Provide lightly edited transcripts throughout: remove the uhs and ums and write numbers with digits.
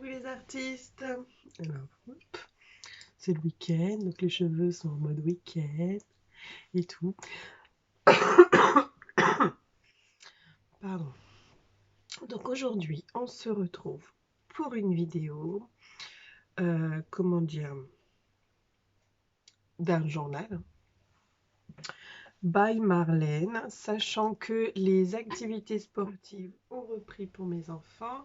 vous les artistes. Alors, hop, c'est le week-end, donc les cheveux sont en mode week-end et tout. Pardon. Donc aujourd'hui, on se retrouve pour une vidéo, comment dire, d'un journal by Marlène, sachant que les activités sportives ont repris pour mes enfants.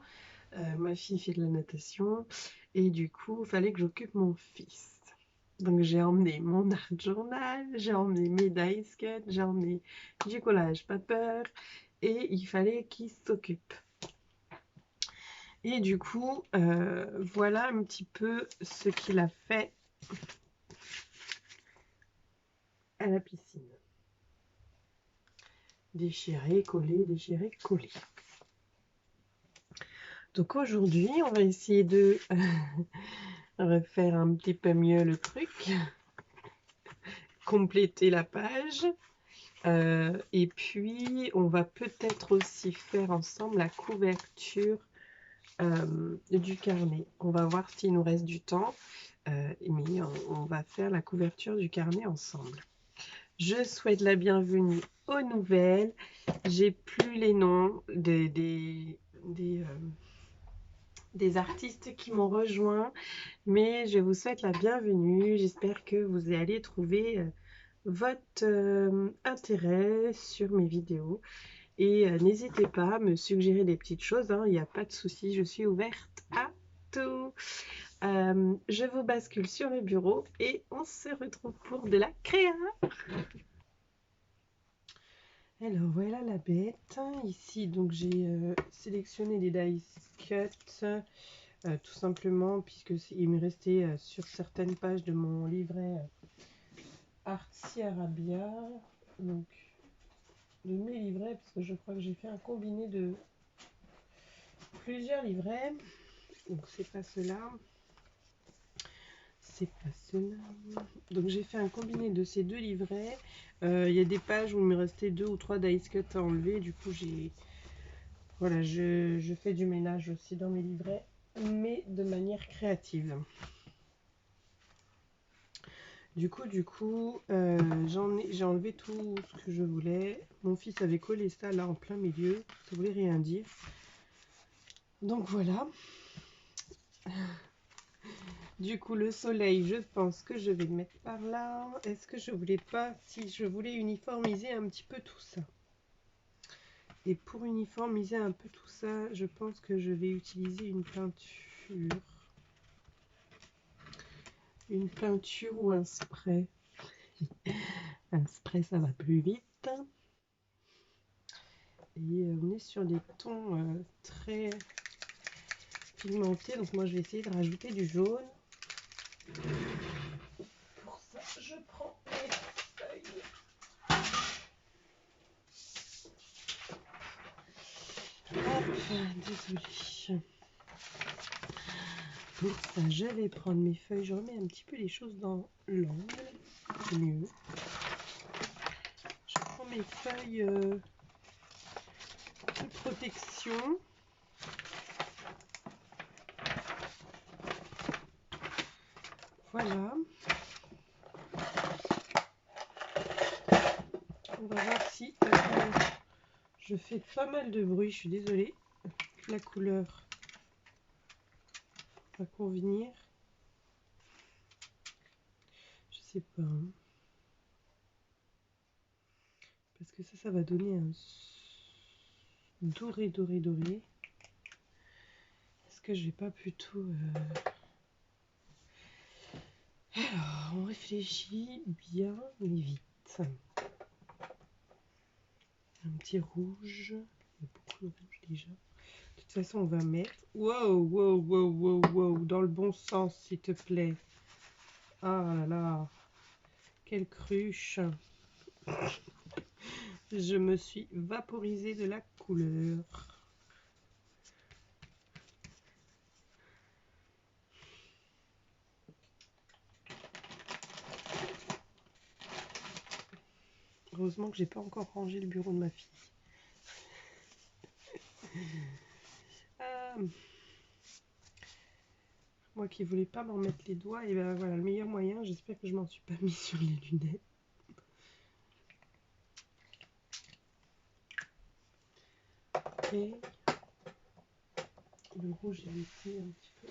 Ma fille fait de la natation et du coup, il fallait que j'occupe mon fils. Donc j'ai emmené mon art journal, j'ai emmené mes dice cuts, j'ai emmené du collage paper et il fallait qu'il s'occupe. Et du coup, voilà un petit peu ce qu'il a fait à la piscine. Déchirer, coller, déchirer, coller. Donc aujourd'hui, on va essayer de refaire un petit peu mieux le truc, compléter la page. Et puis, on va peut-être aussi faire ensemble la couverture du carnet. On va voir s'il nous reste du temps, mais on va faire la couverture du carnet ensemble. Je souhaite la bienvenue aux nouvelles. J'ai plus les noms des artistes qui m'ont rejoint, mais je vous souhaite la bienvenue. J'espère que vous allez trouver votre intérêt sur mes vidéos et n'hésitez pas à me suggérer des petites choses, hein, il n'y a pas de souci, je suis ouverte à tout. Je vous bascule sur le bureau et on se retrouve pour de la créa. Alors voilà la bête. Ici donc j'ai sélectionné des dice cuts tout simplement puisque il me restait sur certaines pages de mon livret Artsy Arabia, donc de mes livrets, parce que je crois que j'ai fait un combiné de plusieurs livrets. Donc c'est pas cela. C'est pas cela. Donc j'ai fait un combiné de ces deux livrets. Il y a des pages où il me restait 2 ou 3 dice cuts à enlever. Du coup voilà, je fais du ménage aussi dans mes livrets, mais de manière créative. Du coup, j'ai enlevé tout ce que je voulais. Mon fils avait collé ça là en plein milieu. Ça voulait rien dire. Donc voilà. Du coup, le soleil, je pense que je vais le mettre par là. Est-ce que je voulais pas, si je voulais uniformiser un petit peu tout ça. Et pour uniformiser un peu tout ça, je pense que je vais utiliser une peinture. Une peinture ou un spray. Un spray, ça va plus vite. Et on est sur des tons très pigmentés. Donc moi, je vais essayer de rajouter du jaune. Pour ça, je prends mes feuilles. Désolée. Pour ça, je vais prendre mes feuilles. Je remets un petit peu les choses dans l'angle. C'est mieux. Je prends mes feuilles de protection. Voilà. On va voir si je fais pas mal de bruit. Je suis désolée. La couleur va convenir. Je sais pas. Hein. Parce que ça va donner un doré. Est-ce que je vais pas plutôt... Alors, on réfléchit bien, mais vite. Un petit rouge. Il y a beaucoup de rouge déjà. De toute façon, on va mettre... Wow. Dans le bon sens, s'il te plaît. Ah là là. Quelle cruche. Je me suis vaporisée de la couleur. Heureusement que j'ai pas encore rangé le bureau de ma fille. Moi qui voulais pas m'en mettre les doigts, et ben voilà, le meilleur moyen, j'espère que je m'en suis pas mis sur les lunettes. Et le rouge, il était un petit peu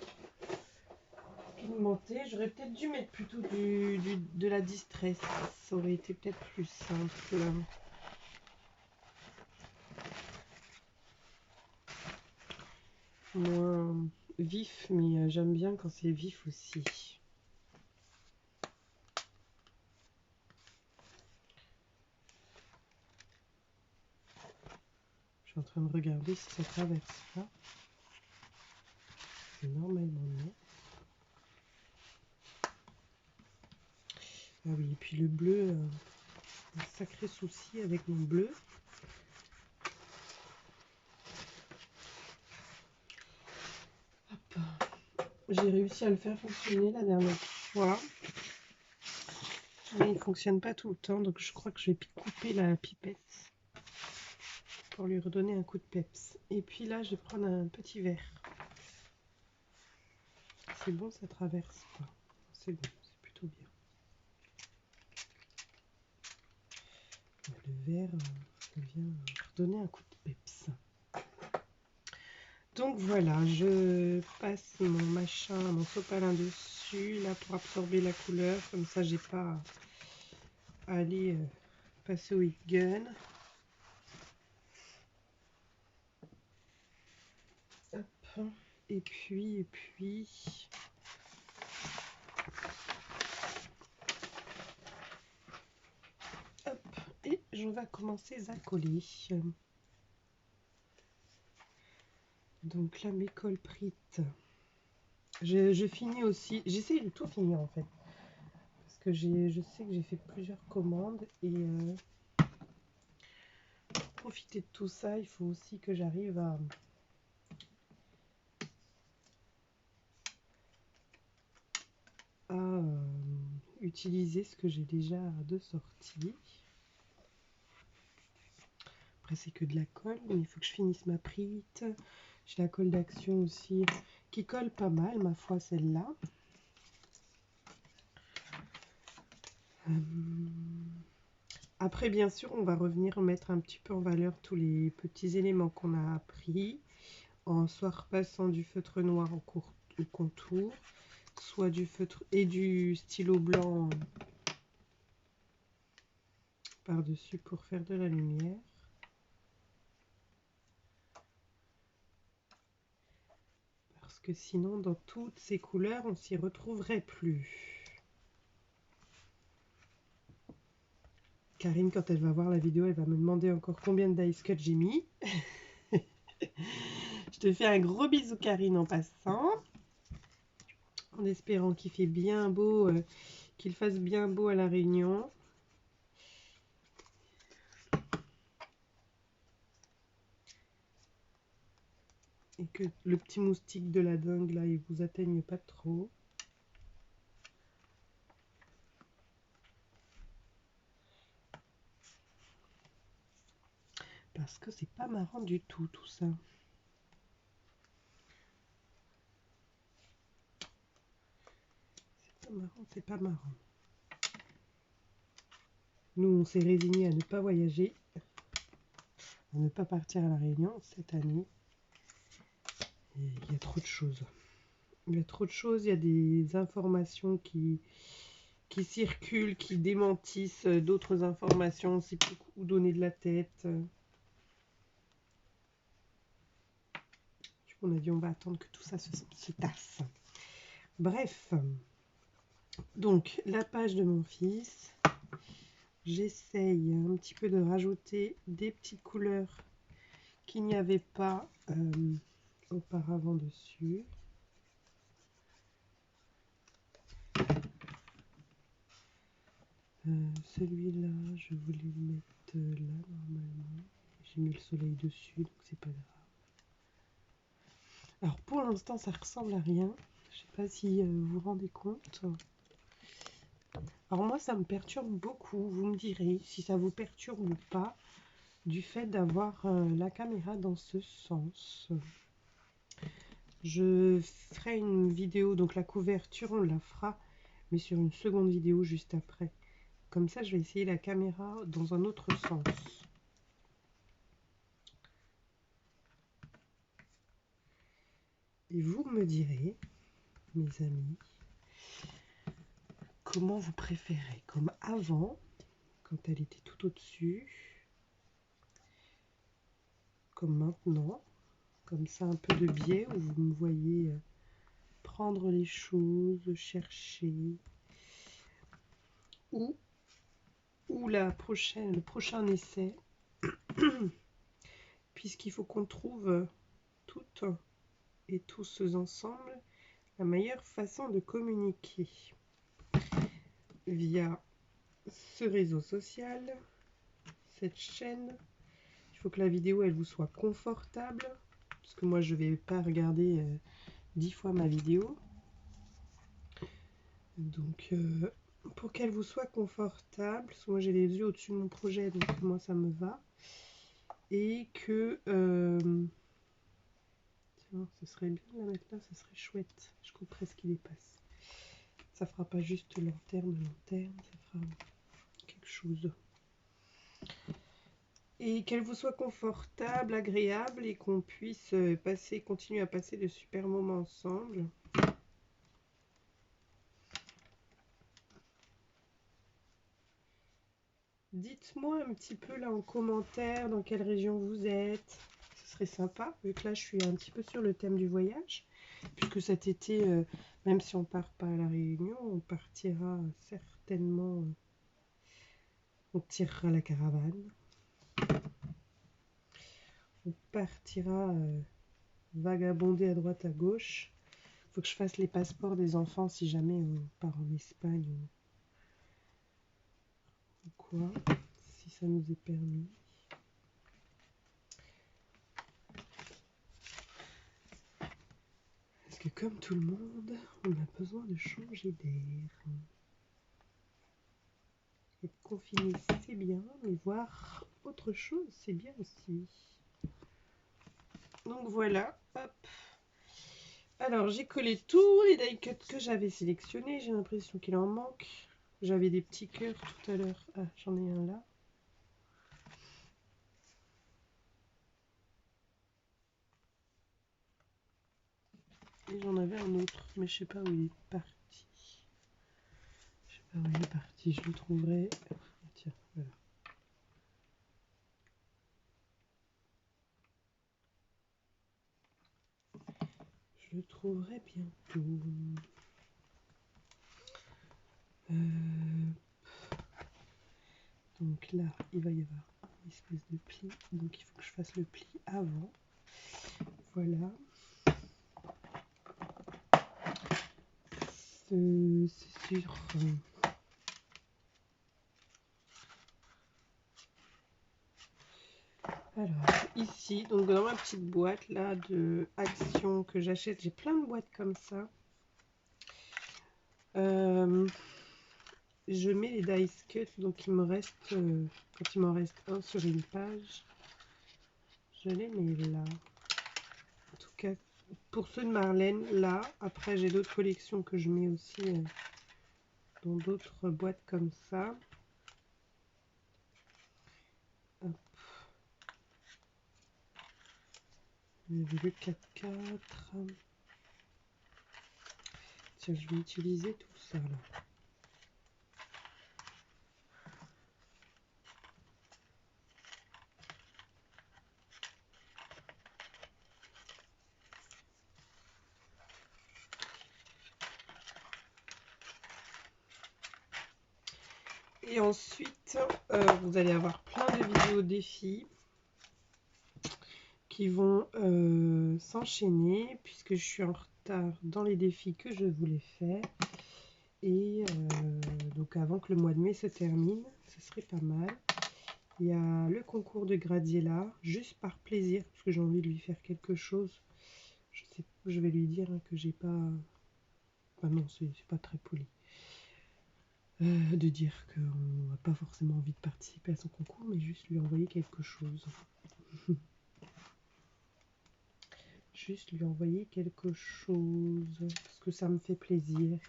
pigmenté. J'aurais peut-être dû mettre plutôt de la distress. Ça aurait été peut-être plus simple. Moins vif, mais j'aime bien quand c'est vif aussi. Je suis en train de regarder si ça traverse pas. C'est normalement non. Ah oui, et puis le bleu, un sacré souci avec mon bleu. Hop. J'ai réussi à le faire fonctionner la dernière fois. Mais il ne fonctionne pas tout le temps, donc je crois que je vais couper la pipette pour lui redonner un coup de peps. Et puis là, je vais prendre un petit verre. C'est bon, ça traverse pas. C'est bon, c'est plutôt bien. Le verre, ça vient redonner un coup de peps. Donc voilà, je passe mon machin, mon sopalin dessus, là pour absorber la couleur. Comme ça, j'ai pas à aller passer au heat gun. Hop. Et puis... Hop. Et je vais commencer à coller. Donc là, mes colprites. Je finis aussi. J'essaye de tout finir en fait. Parce que je sais que j'ai fait plusieurs commandes. Et pour profiter de tout ça, il faut aussi que j'arrive à utiliser ce que j'ai déjà de sortie. Après, c'est que de la colle, mais il faut que je finisse ma prite. J'ai la colle d'action aussi, qui colle pas mal, ma foi, celle-là. Après, bien sûr, on va revenir mettre un petit peu en valeur tous les petits éléments qu'on a appris, en soit repassant du feutre noir au contour, soit du feutre et du stylo blanc par-dessus pour faire de la lumière. Parce que sinon, dans toutes ces couleurs, on s'y retrouverait plus. Karine, quand elle va voir la vidéo, elle va me demander encore combien de dice cut j'ai mis. Je te fais un gros bisou, Karine, en passant. En espérant qu'il fait bien beau, qu'il fasse bien beau à La Réunion. Et que le petit moustique de la dingue, là, il vous atteigne pas trop. Parce que c'est pas marrant du tout, tout ça. C'est pas marrant, c'est pas marrant. Nous, on s'est résignés à ne pas voyager, à ne pas partir à La Réunion cette année. Et il y a trop de choses. Il y a trop de choses, il y a des informations qui circulent, qui démentissent d'autres informations. On sait plus où donner de la tête. Du coup, on a dit on va attendre que tout ça se tasse. Bref, donc la page de mon fils, j'essaye un petit peu de rajouter des petites couleurs qu'il n'y avait pas auparavant dessus. Celui-là, je voulais le mettre là normalement. J'ai mis le soleil dessus, donc c'est pas grave. Alors pour l'instant, ça ressemble à rien. Je sais pas si vous vous rendez compte. Alors moi, ça me perturbe beaucoup. Vous me direz si ça vous perturbe ou pas du fait d'avoir la caméra dans ce sens. Je ferai une vidéo, donc la couverture, on la fera, mais sur une seconde vidéo juste après. Comme ça, je vais essayer la caméra dans un autre sens. Et vous me direz, mes amis, comment vous préférez, comme avant, quand elle était tout au-dessus, comme maintenant, comme ça un peu de biais, où vous me voyez prendre les choses, chercher, ou le prochain essai, puisqu'il faut qu'on trouve toutes et tous ensemble la meilleure façon de communiquer via ce réseau social, cette chaîne. Il faut que la vidéo elle vous soit confortable, parce que moi je vais pas regarder 10 fois ma vidéo. Donc pour qu'elle vous soit confortable, parce que moi j'ai les yeux au-dessus de mon projet, donc moi ça me va. Et que tiens, ce serait bien de la mettre là, ce serait chouette. Je couperais ce qui dépasse. Ça fera pas juste lanterne, ça fera quelque chose. Et qu'elle vous soit confortable, agréable et qu'on puisse continuer à passer de super moments ensemble. Dites-moi un petit peu là en commentaire dans quelle région vous êtes. Ce serait sympa, vu que là je suis un petit peu sur le thème du voyage. Puisque cet été, même si on part pas à la Réunion, on partira certainement, on tirera la caravane. On partira vagabonder à droite à gauche. Il faut que je fasse les passeports des enfants si jamais on part en Espagne ou quoi, si ça nous est permis. Parce que comme tout le monde, on a besoin de changer d'air. Être confiné, c'est bien, mais voir autre chose, c'est bien aussi. Donc voilà, hop. Alors j'ai collé tous les die cuts que j'avais sélectionnés. J'ai l'impression qu'il en manque. J'avais des petits cœurs tout à l'heure. Ah, j'en ai un là. Et j'en avais un autre, mais je sais pas où il est parti. Je sais pas où il est parti, je le trouverai. Tiens, voilà. Je le trouverai bientôt. Donc là, il va y avoir une espèce de pli. Donc il faut que je fasse le pli avant. Voilà. C'est sur... Alors, ici, donc dans ma petite boîte là de Action que j'achète, j'ai plein de boîtes comme ça. Je mets les dice cuts, donc il me reste, quand il m'en reste un sur une page, je les mets là. En tout cas, pour ceux de Marlène, là. Après, j'ai d'autres collections que je mets aussi dans d'autres boîtes comme ça. Hop. J'ai le 4x4. Tiens, je vais utiliser tout ça là. Et ensuite, vous allez avoir plein de vidéos défis qui vont s'enchaîner puisque je suis en retard dans les défis que je voulais faire. Et donc avant que le mois de mai se termine, ce serait pas mal. Il y a le concours de Gradiella, juste par plaisir, parce que j'ai envie de lui faire quelque chose. Je sais, je vais lui dire que j'ai pas... Enfin non, c'est pas très poli. De dire qu'on n'a pas forcément envie de participer à son concours, mais juste lui envoyer quelque chose. juste lui envoyer quelque chose. Parce que ça me fait plaisir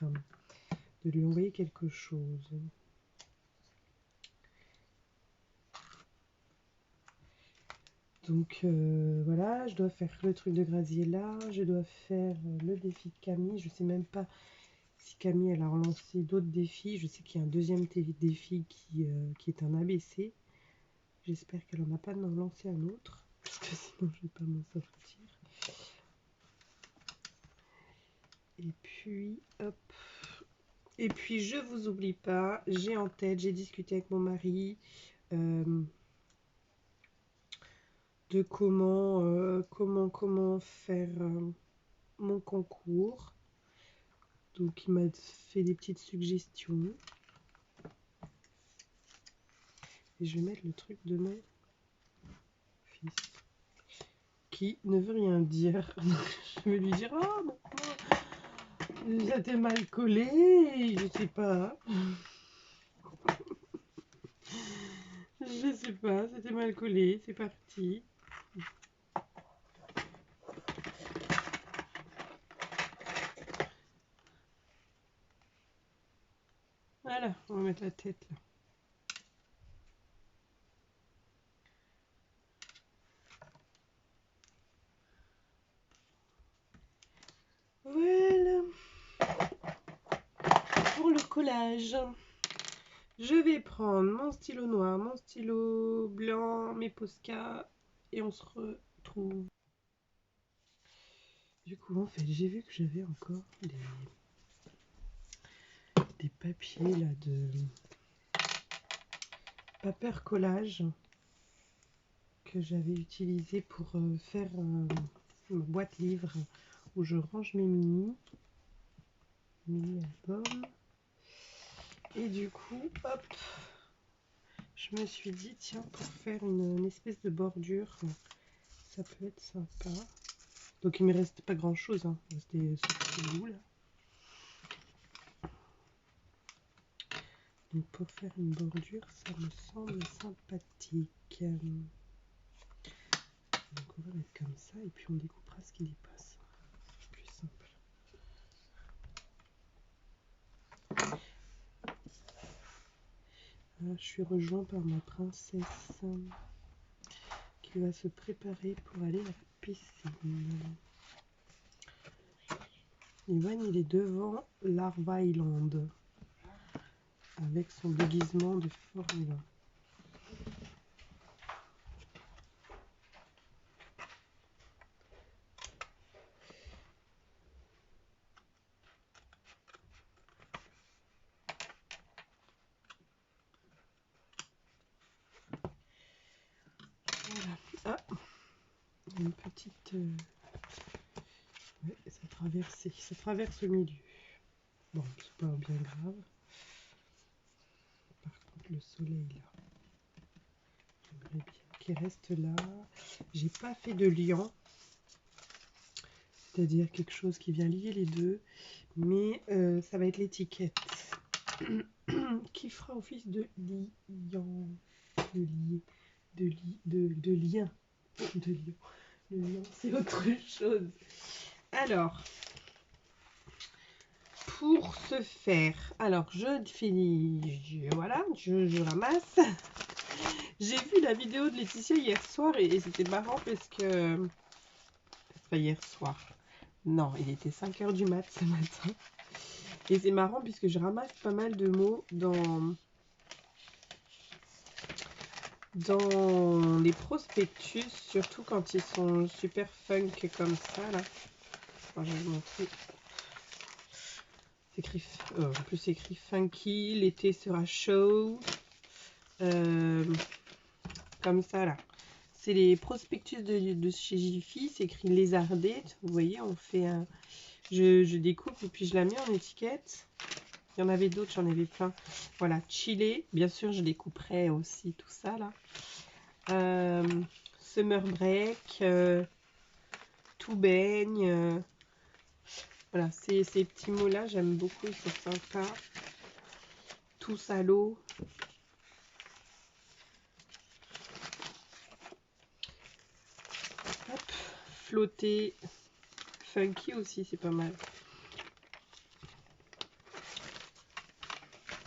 de lui envoyer quelque chose. Donc voilà, je dois faire le truc de Graziella, je dois faire le défi de Camille. Je sais même pas si Camille elle a relancé d'autres défis. Je sais qu'il y a un deuxième défi qui est un ABC. J'espère qu'elle n'en a pas relancé un autre, parce que sinon je vais pas m'en sortir. Et puis hop. Et puis je vous oublie pas, j'ai en tête, j'ai discuté avec mon mari de comment faire mon concours. Donc il m'a fait des petites suggestions. Et je vais mettre le truc de mon fils. Qui ne veut rien dire. Je vais lui dire, oh non, j'étais mal collé, je sais pas. Je sais pas, c'était mal collé, c'est parti. Voilà, on va mettre la tête là. Voilà. Pour le collage, je vais prendre mon stylo noir, mon stylo blanc, mes Posca et on se retrouve. Du coup, en fait, j'ai vu que j'avais encore des papiers là de papier collage que j'avais utilisé pour faire ma boîte livre où je range mes mini albums. Et du coup, hop, je me suis dit, tiens, pour faire une espèce de bordure, ça peut être sympa. Donc il me reste pas grand chose, hein. C'était ce petit bout là. Donc pour faire une bordure, ça me semble sympathique. Donc on va mettre comme ça et puis on découpera ce qui dépasse. C'est plus simple. Là, je suis rejoint par ma princesse qui va se préparer pour aller à la piscine. Ivan, il est devant Larva Island avec son déguisement de Formule 1. Voilà. Ah, une petite... Ouais, ça traverse le milieu. Bon, c'est pas bien grave. Par contre, le soleil là, j'aimerais bien qu'il reste là. J'ai pas fait de liant, c'est-à-dire quelque chose qui vient lier les deux, mais ça va être l'étiquette qui fera office de liant, de lien. Le lion, c'est autre chose. Alors, pour ce faire, alors je finis, voilà, je ramasse. J'ai vu la vidéo de Laetitia hier soir et c'était marrant parce que... Enfin, hier soir. Non, il était 5 h du mat ce matin. Et c'est marrant puisque je ramasse pas mal de mots dans les prospectus, surtout quand ils sont super funk comme ça, là. Enfin, je vais vous montrer. En plus, c'est écrit funky, l'été sera chaud. Comme ça, là. C'est les prospectus de chez Jiffy, c'est écrit lézardé. Vous voyez, on fait un... Je découpe et puis je la mets en étiquette. Il y en avait d'autres, j'en avais plein. Voilà, chili. Bien sûr, je découperai aussi tout ça, là. Summer break. Tout baigne. Voilà, ces petits mots-là, j'aime beaucoup, ils sont sympas. Tous à l'eau. Hop, flotter. funky aussi, c'est pas mal.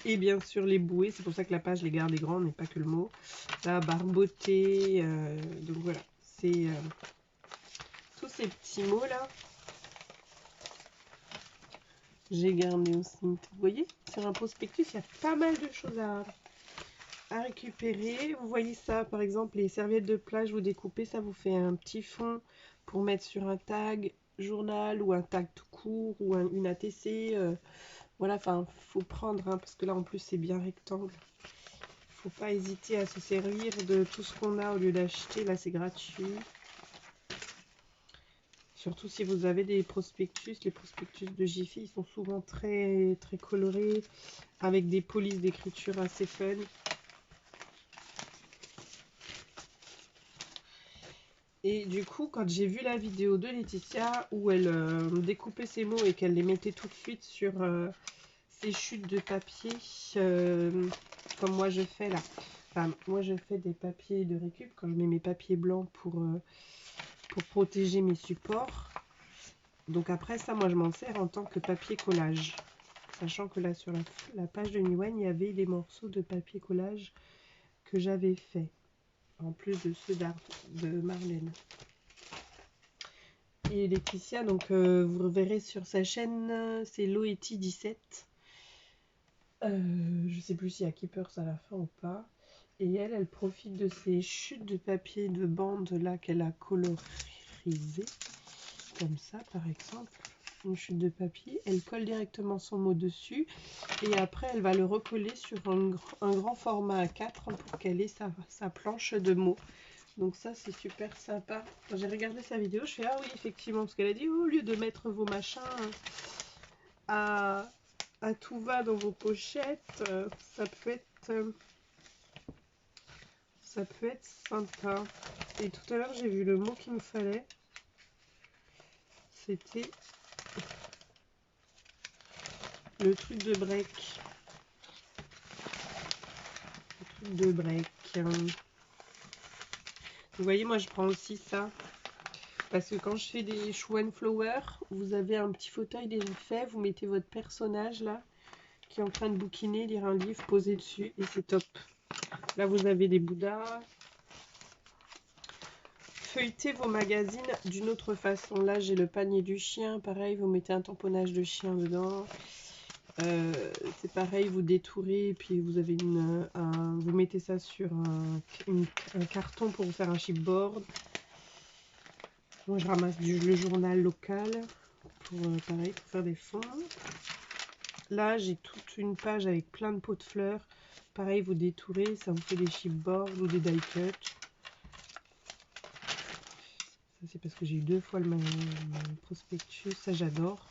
Et bien sûr les bouées, c'est pour ça que la page les garde grande et pas que le mot. La barboter, donc voilà, c'est tous ces petits mots là. J'ai gardé aussi, vous voyez, sur un prospectus, il y a pas mal de choses à récupérer. Vous voyez ça, par exemple, les serviettes de plage, vous découpez, ça vous fait un petit fond pour mettre sur un tag journal ou un tag tout court ou une ATC. Voilà, enfin, faut prendre, hein, parce que là, en plus, c'est bien rectangle. Faut pas hésiter à se servir de tout ce qu'on a au lieu d'acheter. Là, c'est gratuit. Surtout si vous avez des prospectus. Les prospectus de Jiffy, ils sont souvent très, très colorés, avec des polices d'écriture assez fun. Et du coup, quand j'ai vu la vidéo de Laetitia où elle découpait ses mots et qu'elle les mettait tout de suite sur ses chutes de papier, comme moi je fais là. Enfin, moi je fais des papiers de récup quand je mets mes papiers blancs pour protéger mes supports. Donc après ça, moi je m'en sers en tant que papier collage. Sachant que là sur la page de Niwen, il y avait des morceaux de papier collage que j'avais fait. En plus de ceux de Marlène. Et Laetitia, donc vous reverrez sur sa chaîne, c'est Loeti17. Je sais plus s'il y a Keepers à la fin ou pas. Et elle profite de ces chutes de papier de bande là qu'elle a colorisé. Comme ça par exemple. Une chute de papier. Elle colle directement son mot dessus. Et après elle va le recoller sur un grand format A4 pour qu'elle ait sa planche de mots. Donc ça c'est super sympa. Quand j'ai regardé sa vidéo, je fais ah oui effectivement, parce qu'elle a dit au lieu de mettre vos machins à tout va dans vos pochettes, ça peut être sympa. Et tout à l'heure j'ai vu le mot qu'il me fallait. C'était le truc de break. Le truc de break. Vous voyez, moi je prends aussi ça. Parce que quand je fais des show and flower, vous avez un petit fauteuil déjà fait, vous mettez votre personnage là, qui est en train de bouquiner, lire un livre, poser dessus, et c'est top. Là, vous avez des bouddhas. Feuilletez vos magazines d'une autre façon. Là, j'ai le panier du chien, pareil, vous mettez un tamponnage de chien dedans. C'est pareil, vous détourez, et puis vous avez vous mettez ça sur un carton pour vous faire un chipboard. Moi je ramasse le journal local pour pareil pour faire des fonds. Là j'ai toute une page avec plein de pots de fleurs. Pareil, vous détourez, ça vous fait des chipboards ou des die cuts. Ça c'est parce que j'ai eu 2 fois le même prospectus, ça j'adore.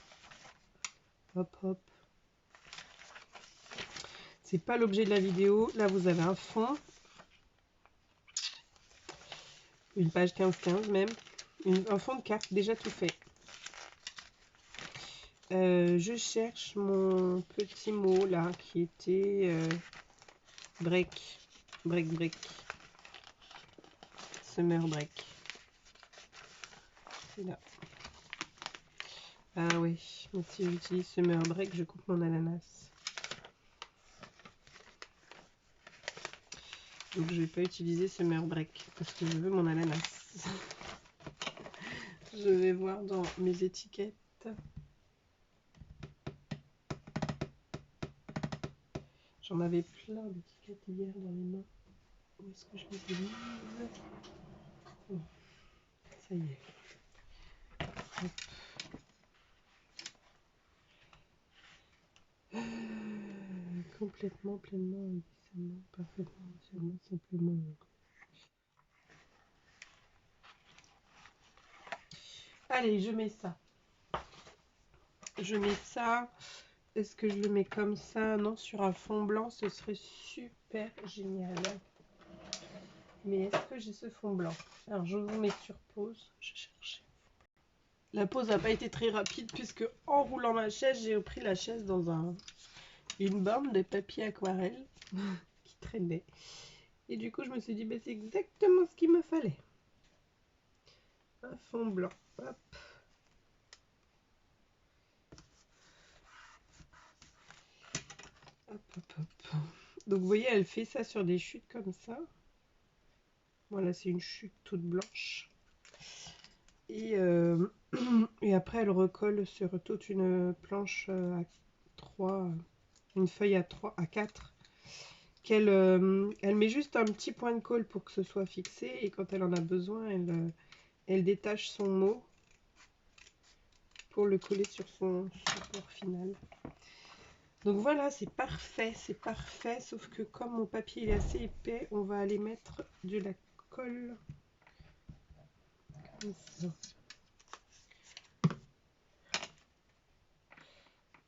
Hop hop. C'est pas l'objet de la vidéo. Là vous avez un fond. Une page 15-15 même. Un fond de carte déjà tout fait. Je cherche mon petit mot là qui était break. Summer break. C'est là. Ah oui, mais si j'utilise summer break, je coupe mon ananas. Donc je vais pas utiliser summer break parce que je veux mon ananas. Je vais voir dans mes étiquettes. J'en avais plein d'étiquettes hier dans les mains. Où est-ce que je les ai mises? Oh, ça y est. Hop. Complètement, pleinement, indécemment, parfaitement, entièrement, simplement. Allez, je mets ça. Je mets ça. Est-ce que je le mets comme ça? Non, sur un fond blanc, ce serait super génial. Mais est-ce que j'ai ce fond blanc? Alors, je vous mets sur pause. Je cherche. La pause n'a pas été très rapide puisque en roulant ma chaise, j'ai repris la chaise dans une bande de papier aquarelle qui traînait. Et du coup, je me suis dit, c'est exactement ce qu'il me fallait. Un fond blanc. Hop. Donc vous voyez, elle fait ça sur des chutes comme ça. Voilà, c'est une chute toute blanche. Et, et après, elle recolle sur toute une planche à 3, une feuille à 3, à 4. Elle met juste un petit point de colle pour que ce soit fixé. Et quand elle en a besoin, elle détache son mot pour le coller sur son support final. Donc voilà, c'est parfait, sauf que comme mon papier est assez épais, on va aller mettre de la colle comme ça.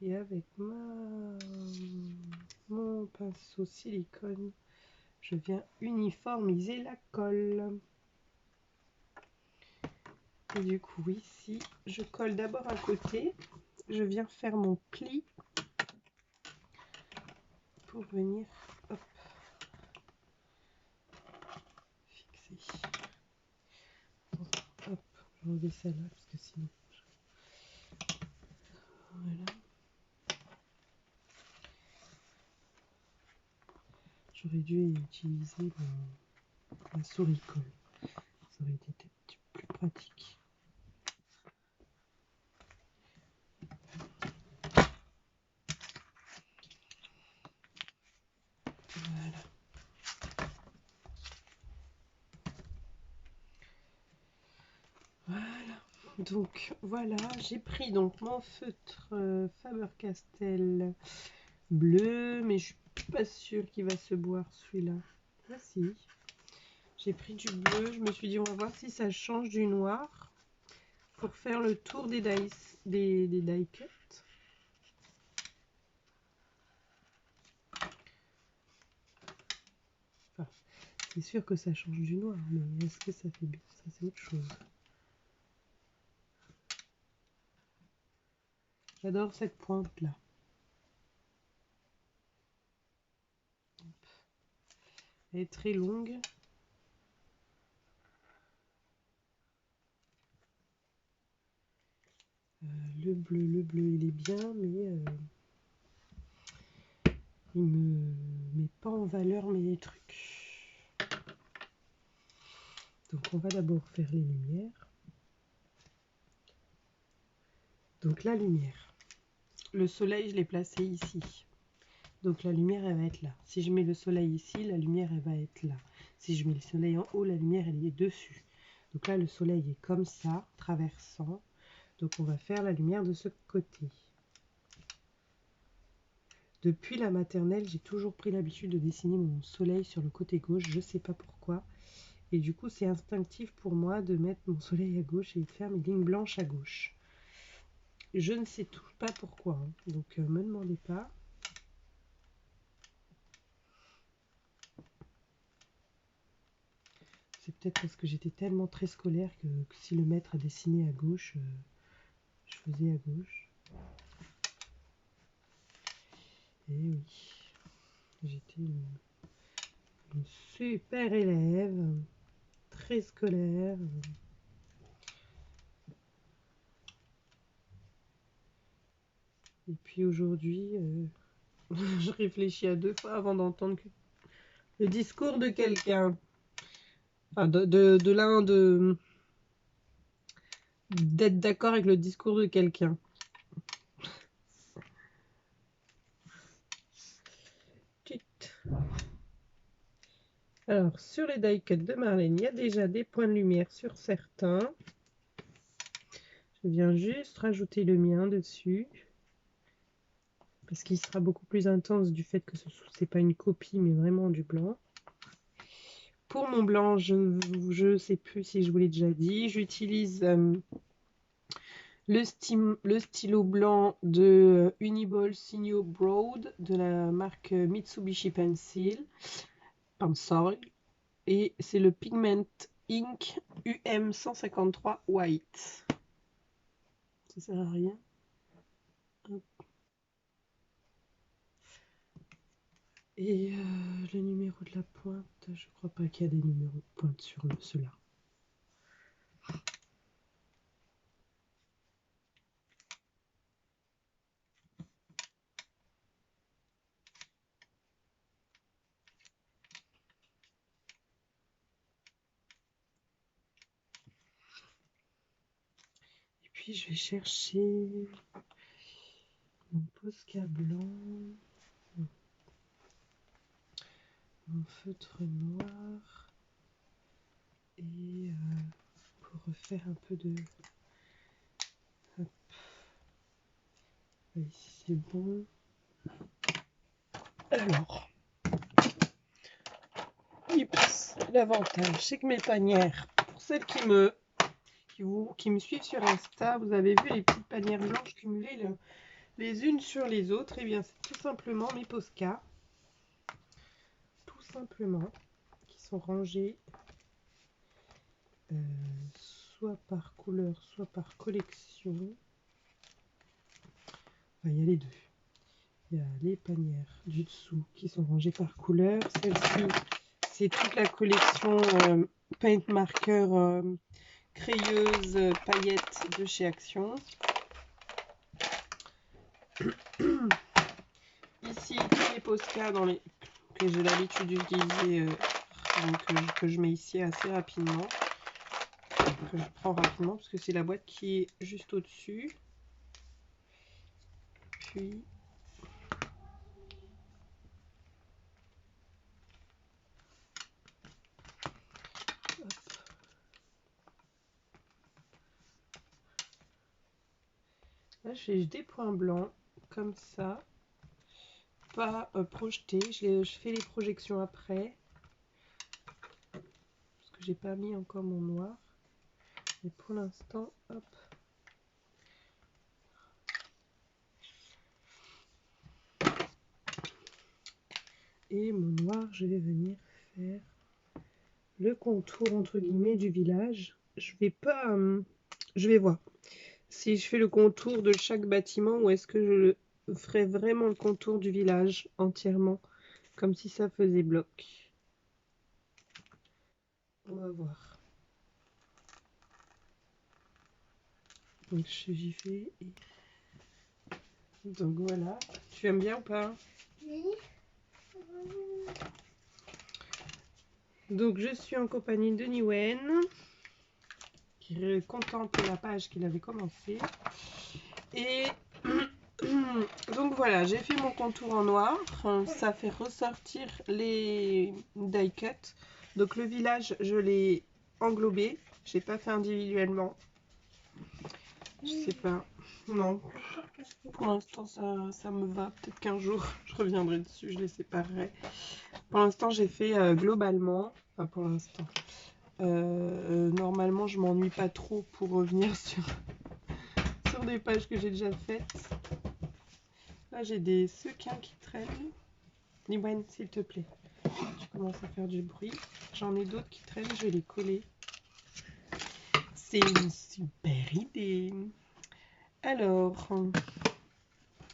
Et avec mon pinceau silicone, je viens uniformiser la colle. Et du coup, ici, je colle d'abord un côté, je viens faire mon pli pour venir, hop, fixer. Hop, je vais enlever celle-là parce que sinon... Voilà. J'aurais dû utiliser la souris colle. Ça aurait été un petit peu plus pratique. Voilà. Voilà. Donc voilà, j'ai pris donc mon feutre Faber-Castell bleu, mais je suis pas sûre qu'il va se boire celui-là. Ah si. J'ai pris du bleu, je me suis dit on va voir si ça change du noir pour faire le tour des die cuts. Enfin, c'est sûr que ça change du noir, mais est-ce que ça fait bien? Ça c'est autre chose. J'adore cette pointe là. Elle est très longue. Le bleu, il est bien, mais il me met pas en valeur mes trucs. Donc on va d'abord faire les lumières. Donc la lumière. Le soleil, je l'ai placé ici. Donc la lumière, elle va être là. Si je mets le soleil ici, la lumière, elle va être là. Si je mets le soleil en haut, la lumière, elle est dessus. Donc là, le soleil est comme ça, traversant. Donc on va faire la lumière de ce côté. Depuis la maternelle, j'ai toujours pris l'habitude de dessiner mon soleil sur le côté gauche. Je ne sais pas pourquoi. Et du coup, c'est instinctif pour moi de mettre mon soleil à gauche et de faire mes lignes blanches à gauche. Je ne sais tout pas pourquoi. Hein. Donc, me demandez pas. C'est peut-être parce que j'étais tellement très scolaire que si le maître a dessiné à gauche, je faisais à gauche. Et oui, j'étais une super élève, très scolaire. Et puis aujourd'hui, je réfléchis à 2 fois avant d'entendre le discours de quelqu'un. Enfin, de l'un d'être d'accord avec le discours de quelqu'un. Alors, sur les die cuts de Marlène, il y a déjà des points de lumière sur certains. Je viens juste rajouter le mien dessus. Parce qu'il sera beaucoup plus intense du fait que ce n'est pas une copie, mais vraiment du blanc. Pour mon blanc, je ne sais plus si je vous l'ai déjà dit, j'utilise le stylo blanc de Uniball Signo Broad de la marque Mitsubishi Pencil. Et c'est le Pigment Ink UM153 White. Ça sert à rien. Hop. Et le numéro de la pointe, je crois pas qu'il y a des numéros de pointe sur ceux-là. puis je vais chercher mon Posca blanc, mon feutre noir et pour refaire un peu de... Hop. Ici c'est bon. Alors, l'avantage c'est que mes panières, pour celles qui me suivent sur Insta, vous avez vu les petites panières blanches cumulées les unes sur les autres, et bien c'est tout simplement mes Posca, tout simplement, qui sont rangées soit par couleur, soit par collection. Enfin, il y a les deux. Il y a les panières du dessous qui sont rangées par couleur. Celle-ci, c'est toute la collection Paint Marker crayeuse paillettes de chez Action. Ici, tous les Posca que j'ai l'habitude d'utiliser, que je mets ici assez rapidement. Que je prends rapidement parce que c'est la boîte qui est juste au-dessus. Puis... Hop. Là, je fais des points blancs comme ça. Pas projeté, je fais les projections après parce que j'ai pas mis encore mon noir, mais pour l'instant, hop. Et mon noir, je vais venir faire le contour entre guillemets du village. Je vais pas, je vais voir si je fais le contour de chaque bâtiment ou est-ce que je ferai vraiment le contour du village entièrement, comme si ça faisait bloc. On va voir. Donc j'y fais. Donc voilà. Tu aimes bien ou pas? Oui. Donc je suis en compagnie de Niwen, qui contemple la page qu'il avait commencé. Et donc voilà, j'ai fait mon contour en noir. Ça fait ressortir les die cuts. Donc le village, je l'ai englobé. Je n'ai pas fait individuellement. Je sais pas. Non. Pour l'instant, ça me va. Peut-être qu'un jour, je reviendrai dessus. Je les séparerai. Pour l'instant, j'ai fait globalement. Enfin, pour l'instant. Normalement, je m'ennuie pas trop pour revenir sur des pages que j'ai déjà faites. Là, j'ai des sequins qui traînent. Niwen, s'il te plaît. Tu commences à faire du bruit. J'en ai d'autres qui traînent. Je vais les coller. C'est une super idée. Alors,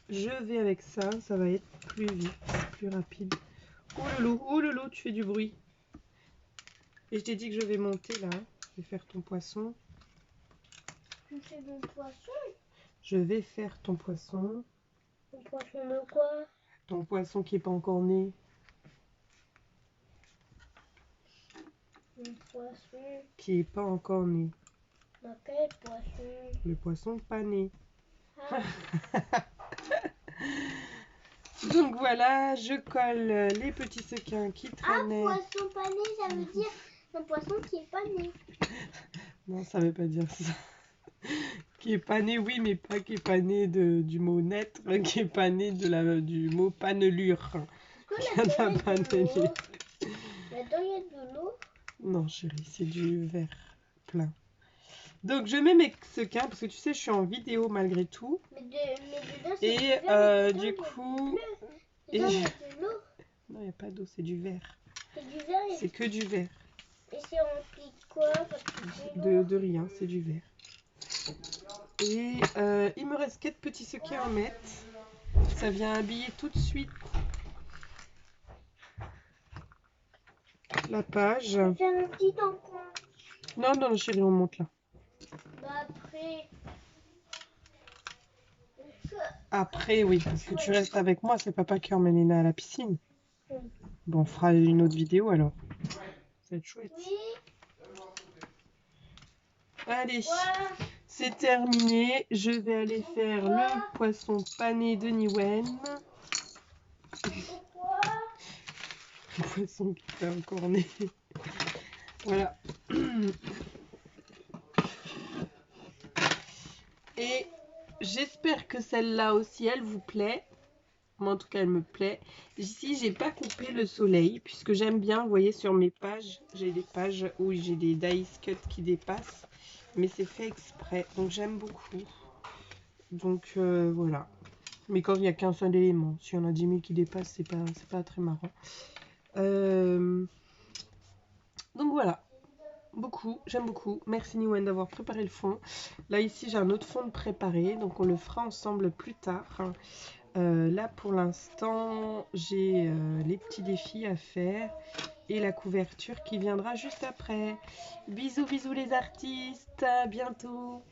je vais avec ça. Ça va être plus vite, plus rapide. Oh lolo, tu fais du bruit. Et je t'ai dit que je vais monter là. Je vais faire ton poisson. Tu fais mon poisson? Je vais faire ton poisson. Mon poisson de quoi? Ton poisson qui n'est pas encore né. Mon poisson. Qui n'est pas encore né. Quel poisson? Le poisson pas né. Ah. Donc voilà, je colle les petits sequins qui traînaient. Un poisson pas né, ça veut dire un poisson qui est pas né. Non, ça veut pas dire ça. Qui est pas né, oui, mais pas qui est pas né du mot naître, qui est pas né du mot panelure. Là-dedans, il y a de l'eau. Non, chérie, c'est du verre plein. Donc, je mets mes sequins, parce que tu sais, je suis en vidéo malgré tout. Mais dedans, c'est et du verre, du coup... il y a de l'eau. Non, il n'y a pas d'eau, c'est du verre. C'est du verre. C'est que du verre. Et c'est rempli de quoi? De rien, c'est du verre. Et il me reste 4 petits sequins à mettre. Ça vient habiller tout de suite la page. Je vais faire un petit tampon. Non, non, chérie, on monte là. Bah après... Après, oui, parce que tu restes avec moi, c'est papa qui emmène Léna à la piscine. Bon, on fera une autre vidéo alors. Ça va être chouette. Oui. Allez, Ouais. C'est terminé. Je vais aller faire le poisson pané de Niwen. Pourquoi? Le poisson qui fait un cornet. Voilà. Et j'espère que celle-là aussi, elle vous plaît. Moi, en tout cas, elle me plaît. Ici, j'ai pas coupé le soleil, puisque j'aime bien, vous voyez, sur mes pages, j'ai des pages où j'ai des dice cuts qui dépassent. Mais c'est fait exprès, donc j'aime beaucoup. Donc, voilà. Mais quand il n'y a qu'un seul élément, s'il y en a 10 000 qui dépassent, c'est pas très marrant. Donc voilà. J'aime beaucoup. Merci Niwen d'avoir préparé le fond. Là ici j'ai un autre fond de préparé, donc on le fera ensemble plus tard. Là pour l'instant j'ai les petits défis à faire et la couverture qui viendra juste après. Bisous bisous les artistes, à bientôt.